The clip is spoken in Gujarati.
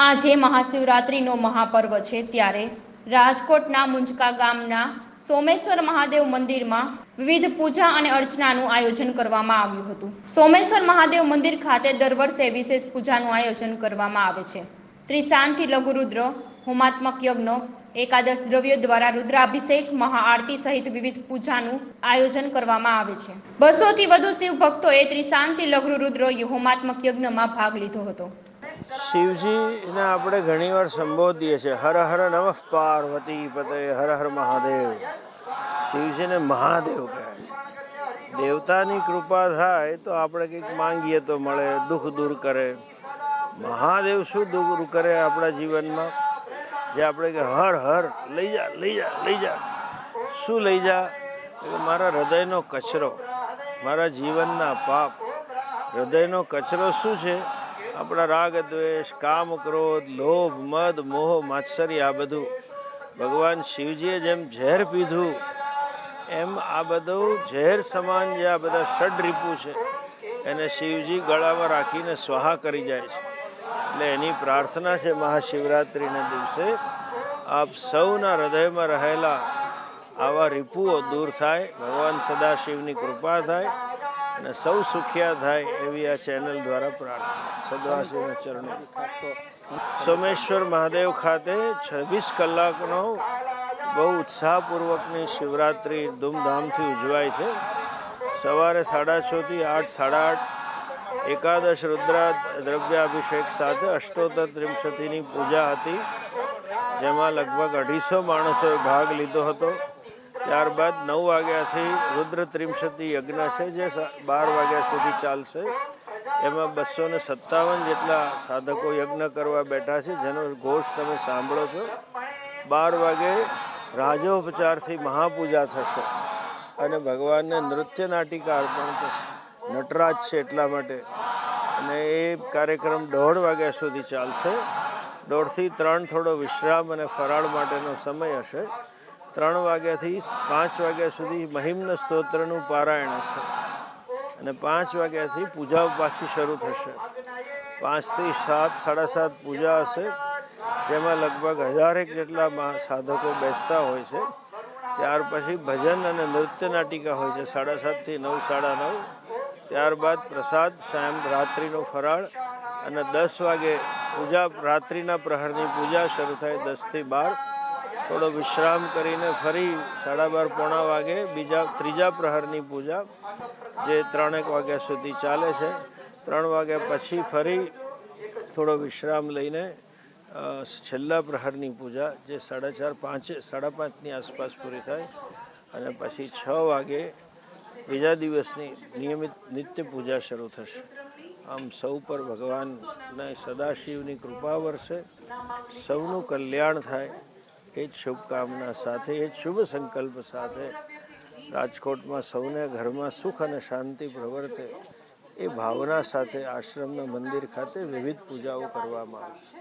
આજે મહાશિવરાત્રિનો મહાપર્વ છે ત્યારે રાજકોટના મુંજકા ગામના સોમેશ્વર મહાદેવ મંદિરમાં વિવિધ પૂજા અને અર્ચનાનું આયોજન કરવામાં આવ્યું હતું। સોમેશ્વર મહાદેવ મંદિર ખાતે દર વર્ષે વિશેષ પૂજાનું આયોજન કરવામાં આવે છે। ત્રિશાંતિ લઘુરુદ્ર, હોમાત્મક યજ્ઞ, એકાદશ દ્રવ્યો દ્વારા રુદ્રાભિષેક, મહાઆરતી સહિત વિવિધ પૂજાનું આયોજન કરવામાં આવે છે। 200થી વધુ શિવ ભક્તોએ ત્રિશાંતિ લઘુરુદ્ર હોમાત્મક યજ્ઞમાં ભાગ લીધો હતો। શિવજીને આપણે ઘણીવાર સંબોધીએ છીએ, હર હર નમઃ પાર્વતી પતે, હર હર મહાદેવ। શિવજીને મહાદેવ કહે છે। દેવતાની કૃપા થાય તો આપણે કંઈક માંગીએ તો મળે, દુઃખ દૂર કરે। મહાદેવ શું દૂર કરે આપણા જીવનમાં? જે આપણે કે હર હર લઈ જા લઈ જા લઈ જા। શું લઈ જા? કે મારા હૃદયનો કચરો, મારા જીવનના પાપ। હૃદયનો કચરો શું છે? આપણા રાગ દ્વેષ, કામ ક્રોધ, લોભ મદ મોહ માત્સર્ય, આ બધું ભગવાન શિવજીએ જેમ ઝેર પીધું એમ આ બધું ઝેર સમાન જે આ બધા ષડરીપુ છે એને શિવજી ગળામાં રાખીને સ્વાહા કરી જાય છે। એટલે એની પ્રાર્થના છે મહાશિવરાત્રિના દિવસે આપ સૌના હૃદયમાં રહેલા આવા રીપુઓ દૂર થાય, ભગવાન સદાશિવની કૃપા થાય અને સૌ સુખિયા થાય એવી આ ચેનલ દ્વારા પ્રાર્થના। સદાશિવના ચરણે સોમેશ્વર મહાદેવ ખાતે 26 કલાકનો બહુ ઉત્સાહપૂર્વકની શિવરાત્રિ ધૂમધામથી ઉજવાય છે। સવારે 6:30 થી 8, 8:30 એકાદશ રુદ્રા દ્રવ્યાભિષેક સાથે અષ્ટોત્તર ત્રિશતીની પૂજા હતી, જેમાં લગભગ 250 માણસોએ ભાગ લીધો હતો। ત્યારબાદ 9 વાગ્યાથી રુદ્ર ત્રિશતી યજ્ઞ છે જે 12 વાગ્યા સુધી ચાલશે। એમાં 257 જેટલા સાધકો યજ્ઞ કરવા બેઠા છે, જેનો ઘોષ તમે સાંભળો છો। 12 વાગે રાજોપચારથી મહાપૂજા થશે અને ભગવાનને નૃત્ય નાટિકા અર્પણ થશે। નટરાજ છે એટલા માટે, અને એ કાર્યક્રમ 1:30 વાગ્યા સુધી ચાલશે। 1:30 થી 3 થોડો વિશ્રામ અને ફરાળ માટેનો સમય હશે। 3 વાગ્યાથી 5 વાગ્યા સુધી મહિમ્ન સ્તોત્રનું પારાયણ હશે અને 5 વાગ્યાથી પૂજા પાછી શરૂ થશે। 5 થી 7, 7:30 પૂજા હશે, જેમાં લગભગ 1000 જેટલા સાધકો બેસતા હોય છે। ત્યાર પછી ભજન અને નૃત્ય નાટિકા હોય છે 7:30 થી 9, 9:30। ત્યારબાદ પ્રસાદ, સાયં રાત્રિનો ફરાળ અને 10 વાગે પૂજા, રાત્રિના પ્રહરની પૂજા શરૂ થાય 10 થી 12। થોડો વિશ્રામ કરીને ફરી 12:30, પોણા વાગે ત્રીજા પ્રહરની પૂજા જે 3 વાગ્યા સુધી ચાલે છે। 3 વાગ્યા પછી ફરી થોડો વિશ્રામ લઈને છેલ્લા પ્રહરની પૂજા જે 4:30, 5:30ની આસપાસ પૂરી થાય અને પછી 6 વાગે બીજા દિવસની નિયમિત નિત્ય પૂજા શરૂ થશે। આમ સૌ પર ભગવાનને સદાશિવની કૃપા વરસે, સૌનું કલ્યાણ થાય એ જ શુભકામના સાથે, એ જ શુભ સંકલ્પ સાથે રાજકોટમાં સૌને ઘરમાં સુખ અને શાંતિ પ્રવર્તે એ ભાવના સાથે આશ્રમના મંદિર ખાતે વિવિધ પૂજાઓ કરવામાં આવશે।